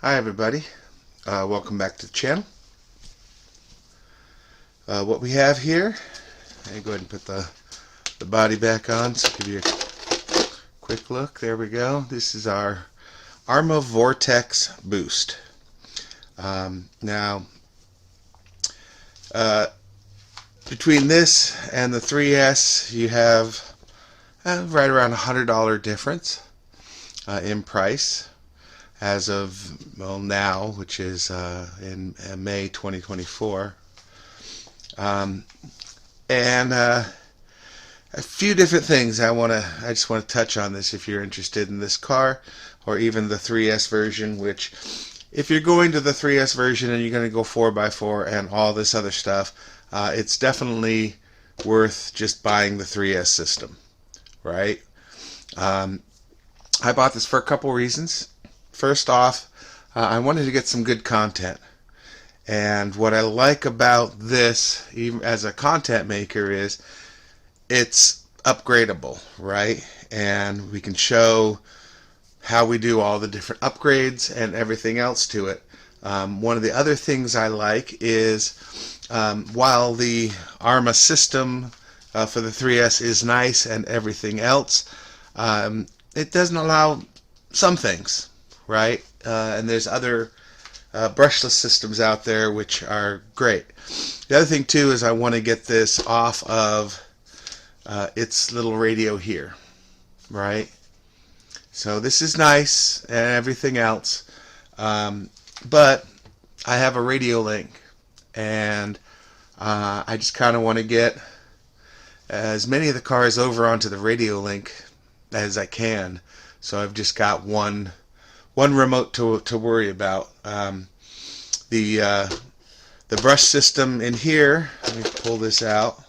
Hi everybody, welcome back to the channel. What we have here, let me go ahead and put the body back on so give you a quick look. There we go. This is our Arrma Vortex Boost. Now, between this and the 3S, you have right around $100 difference in price as of now, which is in May 2024. And a few different things I just want to touch on this if you're interested in this car, or even the 3S version, which if you're going to the 3S version and you're going to go 4x4 and all this other stuff, it's definitely worth just buying the 3S system, right? I bought this for a couple reasons. First off, I wanted to get some good content. And what I like about this, even as a content maker, is it's upgradable, right? And we can show how we do all the different upgrades and everything else to it. One of the other things I like is while the Arrma system for the 3S is nice and everything else, it doesn't allow some things, right? And there's other brushless systems out there which are great. The other thing too is I want to get this off of its little radio here, right? So this is nice and everything else, but I have a radio link, and I just kind of want to get as many of the cars over onto the radio link as I can. So I've just got one remote to worry about. The brush system in here, let me pull this out.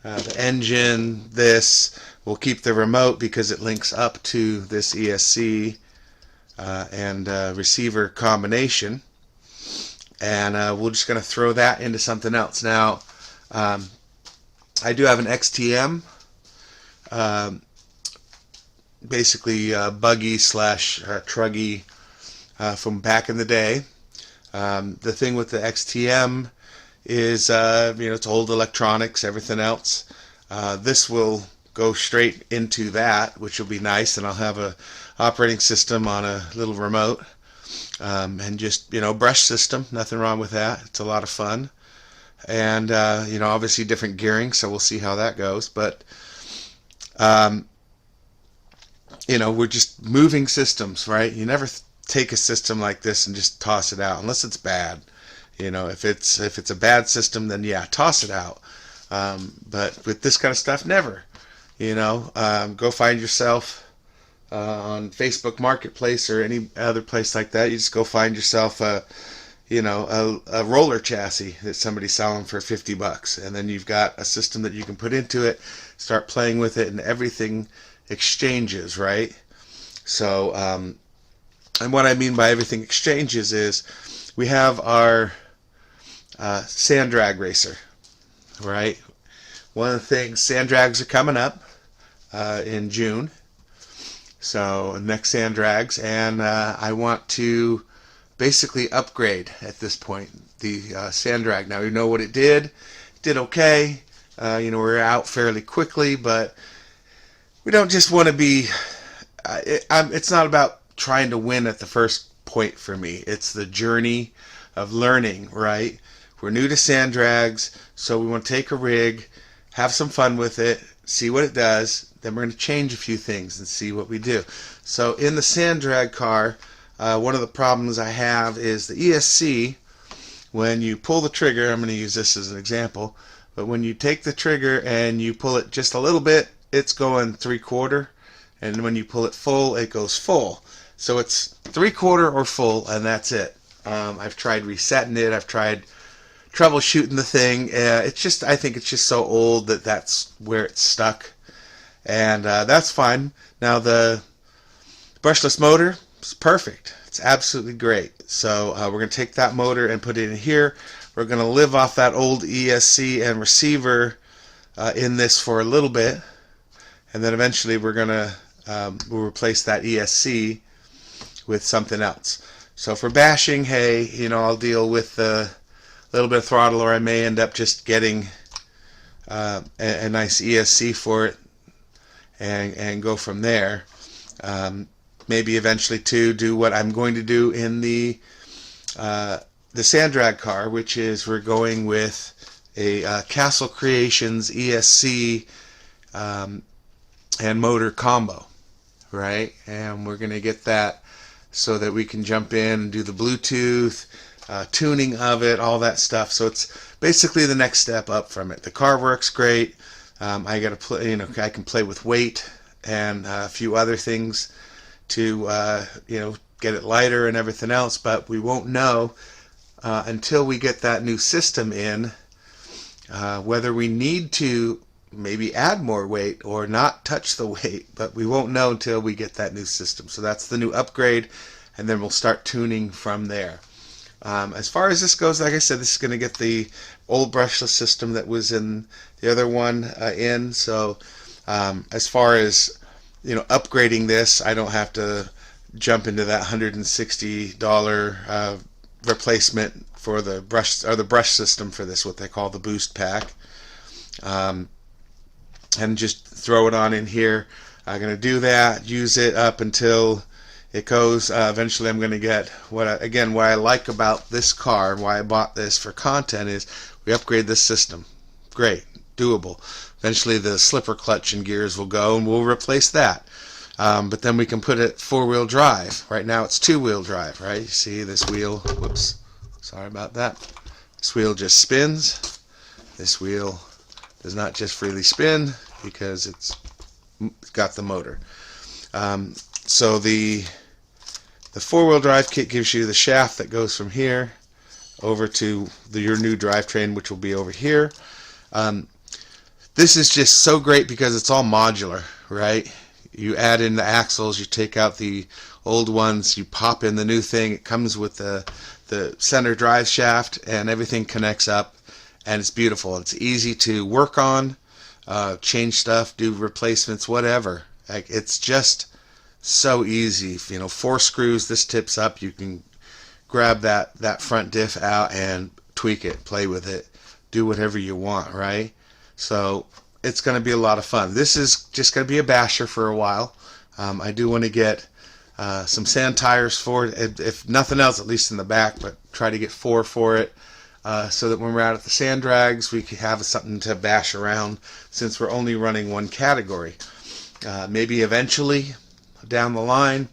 The engine, this will keep the remote because it links up to this ESC and receiver combination, and we're just going to throw that into something else. Now, I do have an XTM, basically buggy slash truggy from back in the day. The thing with the XTM is, it's old electronics, everything else. This will go straight into that, which will be nice, and I'll have a operating system on a little remote, and just, brush system, nothing wrong with that. It's a lot of fun, and obviously different gearing, so we'll see how that goes. But we're just moving systems, right? You never take a system like this and just toss it out unless it's bad. If it's a bad system, then yeah, toss it out. But with this kind of stuff, never. Go find yourself on Facebook Marketplace or any other place like that. You just go find yourself a roller chassis that somebody's selling for $50, and then you've got a system that you can put into it, start playing with it, and everything exchanges, right? So, and what I mean by everything exchanges is we have our sand drag racer, right? One of the things, sand drags are coming up in June, so next sand drags, and I want to basically upgrade at this point the sand drag. Now, you know what it did. It did okay. We're out fairly quickly, but we don't just want to be. It's not about trying to win at the first point for me. It's the journey of learning, right? We're new to sand drags, so we want to take a rig, have some fun with it, see what it does, then we're going to change a few things and see what we do. So in the sand drag car, one of the problems I have is the ESC. When you pull the trigger, I'm going to use this as an example, but when you take the trigger and you pull it just a little bit, it's going 3/4, and when you pull it full, it goes full. So it's 3/4 or full, and that's it. I've tried resetting it. I've tried troubleshooting the thing. I think it's just so old that that's where it's stuck, and that's fine. Now the brushless motor is perfect. It's absolutely great. So we're going to take that motor and put it in here. We're going to live off that old ESC and receiver in this for a little bit, and then eventually we're going to we'll replace that ESC with something else. So for bashing, hey, I'll deal with a little bit of throttle, or I may end up just getting a nice ESC for it and go from there. Maybe eventually to do what I'm going to do in the sand drag car, which is we're going with a Castle Creations ESC and motor combo, right? And we're going to get that so that we can jump in and do the Bluetooth, tuning of it, all that stuff. So it's basically the next step up from it. The car works great. I got to play, I can play with weight and a few other things to, get it lighter and everything else. But we won't know until we get that new system in whether we need to maybe add more weight or not touch the weight, but we won't know until we get that new system. So that's the new upgrade, and then we'll start tuning from there. As far as this goes, like I said, this is going to get the old brushless system that was in the other one in. So as far as upgrading this, I don't have to jump into that $160 replacement for the brush or the brush system for this, what they call the boost pack. And just throw it on in here. I'm going to do that, use it up until it goes. Eventually I'm going to get what I like about this car, why I bought this for content, is we upgrade this system. Great, doable. Eventually the slipper clutch and gears will go and we'll replace that. But then we can put it four-wheel drive. Right now it's two-wheel drive, right? You see this wheel, whoops, sorry about that. This wheel just spins. This wheel does not just freely spin because it's got the motor. So the four-wheel drive kit gives you the shaft that goes from here over to your new drivetrain, which will be over here. This is just so great because it's all modular, right? You add in the axles, you take out the old ones, you pop in the new thing. It comes with the center drive shaft, and everything connects up. And it's beautiful. It's easy to work on, change stuff, do replacements, whatever. Like, it's just so easy. 4 screws, this tips up. You can grab that front diff out and tweak it, play with it, do whatever you want, right? So it's going to be a lot of fun. This is just going to be a basher for a while. I do want to get some sand tires for it, if nothing else, at least in the back, but try to get 4 for it. So that when we're out at the sand drags, we can have something to bash around, since we're only running one category. Maybe eventually, down the line,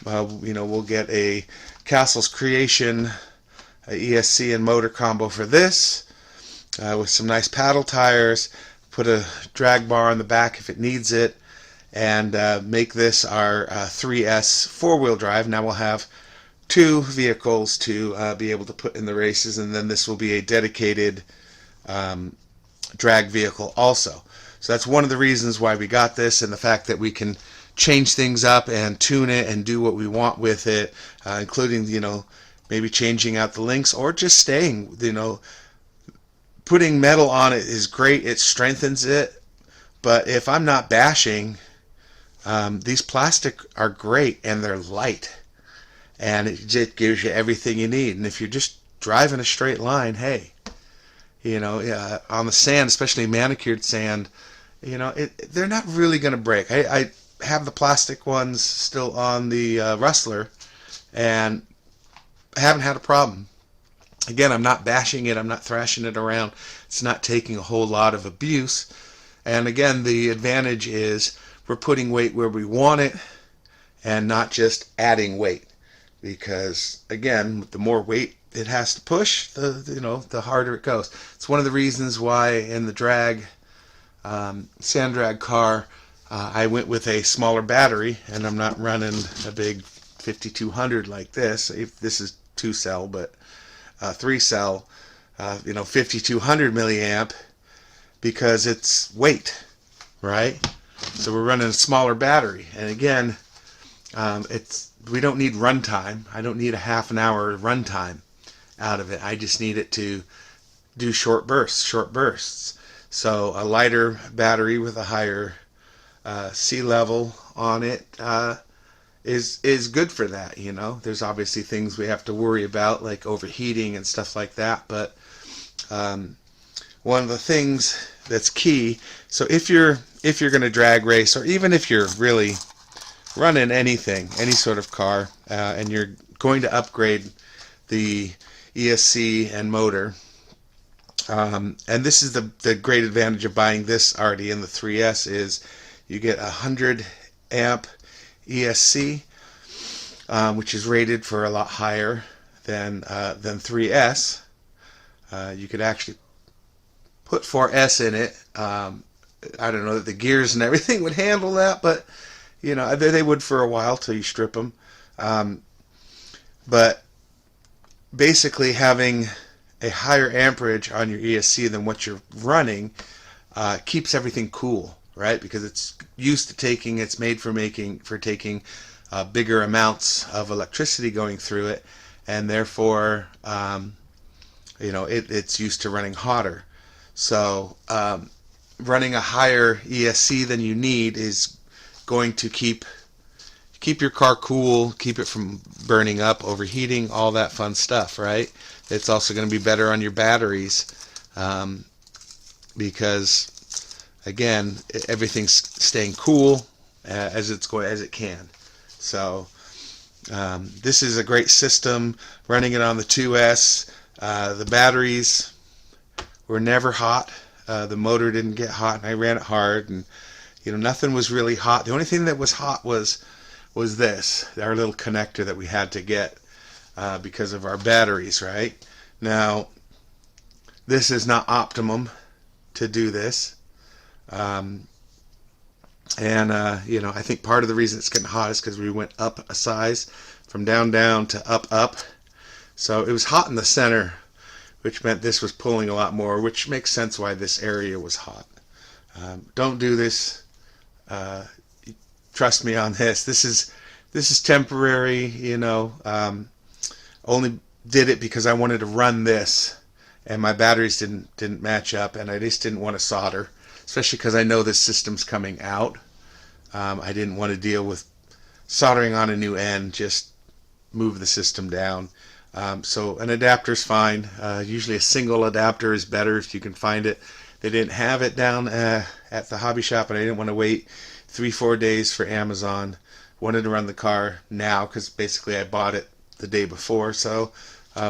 we'll get a Castle's Creation a ESC and motor combo for this, with some nice paddle tires, put a drag bar on the back if it needs it, and make this our 3S four-wheel drive. Now we'll have 2 vehicles to be able to put in the races, and then this will be a dedicated drag vehicle also. So that's one of the reasons why we got this, and the fact that we can change things up and tune it and do what we want with it, including maybe changing out the links or just staying. Putting metal on it is great. It strengthens it, but if I'm not bashing, these plastic are great and they're light. And it just gives you everything you need. And if you're just driving a straight line, hey, on the sand, especially manicured sand, they're not really going to break. I have the plastic ones still on the Rustler, and I haven't had a problem. Again, I'm not bashing it. I'm not thrashing it around. It's not taking a whole lot of abuse. And again, the advantage is we're putting weight where we want it and not just adding weight. Because again, the more weight it has to push, the harder it goes. It's one of the reasons why in the drag sand drag car I went with a smaller battery, and I'm not running a big 5200 like this. If this is 2-cell, but 3-cell, 5200 milliamp, because it's weight, right? So we're running a smaller battery, and again, we don't need runtime. I don't need a half an hour runtime out of it. I just need it to do short bursts. So a lighter battery with a higher sea level on it is good for that. There's obviously things we have to worry about, like overheating and stuff like that, but one of the things that's key, so if you're going to drag race, or even if you're really running anything, any sort of car, and you're going to upgrade the ESC and motor, and this is the great advantage of buying this already in the 3S, is you get 100 amp ESC, which is rated for a lot higher than 3S. You could actually put 4S in it. I don't know that the gears and everything would handle that, but they would for a while till you strip them. But basically, having a higher amperage on your ESC than what you're running keeps everything cool, right? Because it's used to taking, it's made for taking bigger amounts of electricity going through it, and therefore, it's used to running hotter. So running a higher ESC than you need is going to keep your car cool, keep it from burning up, overheating, all that fun stuff, right? It's also going to be better on your batteries because, again, everything's staying cool as it can. So this is a great system. Running it on the 2S, the batteries were never hot. The motor didn't get hot, and I ran it hard, and nothing was really hot. The only thing that was hot was this, our little connector that we had to get because of our batteries, right? Now, this is not optimum to do this. I think part of the reason it's getting hot is because we went up a size from down to up. So it was hot in the center, which meant this was pulling a lot more, which makes sense why this area was hot. Don't do this. Trust me on this. This is temporary. Only did it because I wanted to run this, and my batteries didn't match up, and I just didn't want to solder, especially because I know this system's coming out. I didn't want to deal with soldering on a new end. Just move the system down. So an adapter's fine. Usually a single adapter is better if you can find it. They didn't have it down at the hobby shop, and I didn't want to wait 3-4 days for Amazon. Wanted to run the car now because basically I bought it the day before, so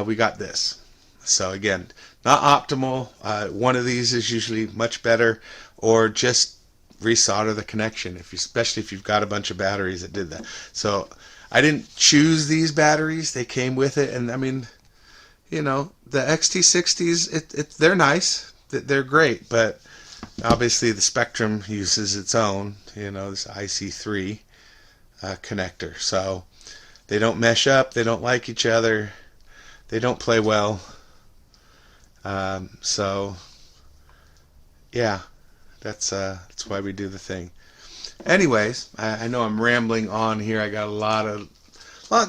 we got this. So again, not optimal. One of these is usually much better, or just resolder the connection, especially if you've got a bunch of batteries that did that. So I didn't choose these batteries. They came with it, and I mean, the XT60s, they're nice. They're great, but obviously the Spectrum uses its own, this IC3 connector. So they don't mesh up. They don't like each other. They don't play well. So yeah, that's why we do the thing. Anyways, I know I'm rambling on here. I got a lot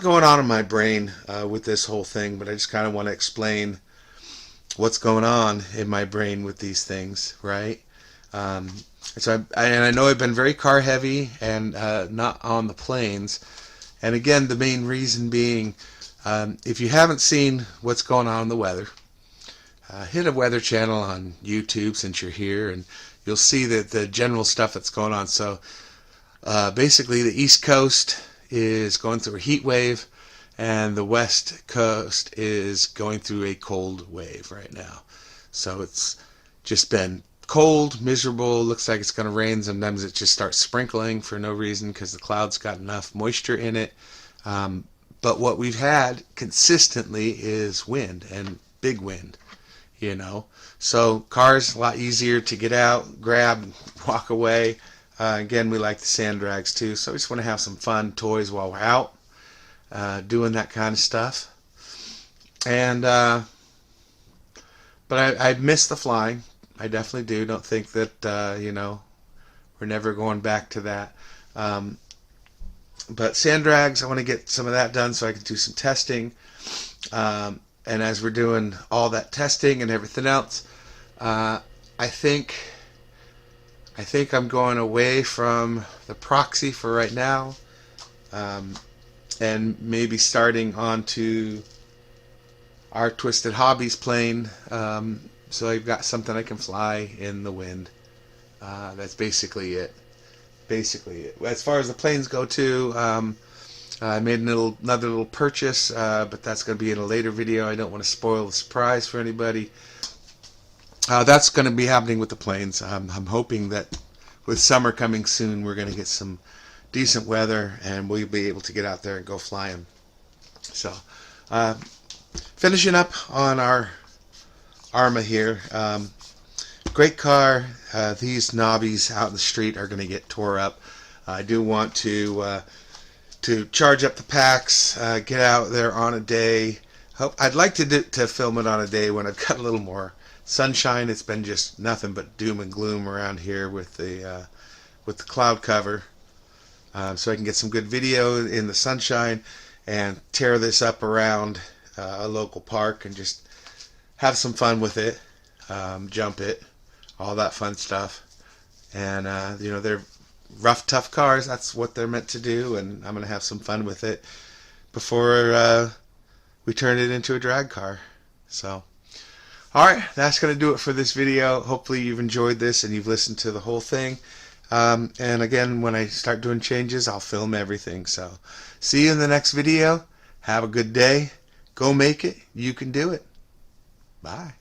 going on in my brain with this whole thing, but I just kind of want to explain what's going on in my brain with these things, right? So I know I've been very car heavy and not on the planes. And again, the main reason being, if you haven't seen what's going on in the weather, hit a weather channel on YouTube since you're here, and you'll see that the general stuff that's going on. So basically the East Coast is going through a heat wave, and the West Coast is going through a cold wave right now. So it's just been cold, miserable, looks like it's going to rain. Sometimes it just starts sprinkling for no reason because the cloud's got enough moisture in it. But what we've had consistently is wind, and big wind, So cars, a lot easier to get out, grab, walk away. Again, we like the sand drags too, so we just want to have some fun toys while we're out doing that kind of stuff. And but I miss the flying. I definitely do. Don't think that we're never going back to that. But sand drags, I want to get some of that done so I can do some testing. And as we're doing all that testing and everything else, I think I'm going away from the proxy for right now, um, and maybe starting onto our Twisted Hobbies plane, so I've got something I can fly in the wind. That's basically it. Basically it. As far as the planes go too, I made another little purchase, but that's going to be in a later video. I don't want to spoil the surprise for anybody. That's going to be happening with the planes. I'm hoping that with summer coming soon, we're going to get some decent weather and we'll be able to get out there and go fly them. So, finishing up on our Arrma here. Great car. These knobbies out in the street are going to get tore up. I do want to charge up the packs, get out there on a day. I'd like to film it on a day when I've got a little more sunshine. It's been just nothing but doom and gloom around here with the cloud cover. So I can get some good video in the sunshine and tear this up around a local park and just have some fun with it, jump it, all that fun stuff. And they're rough, tough cars. That's what they're meant to do, and I'm going to have some fun with it before we turn it into a drag car. So, alright, that's going to do it for this video. Hopefully you've enjoyed this and you've listened to the whole thing. And again, when I start doing changes, I'll film everything. So, see you in the next video. Have a good day. Go make it. You can do it. Bye.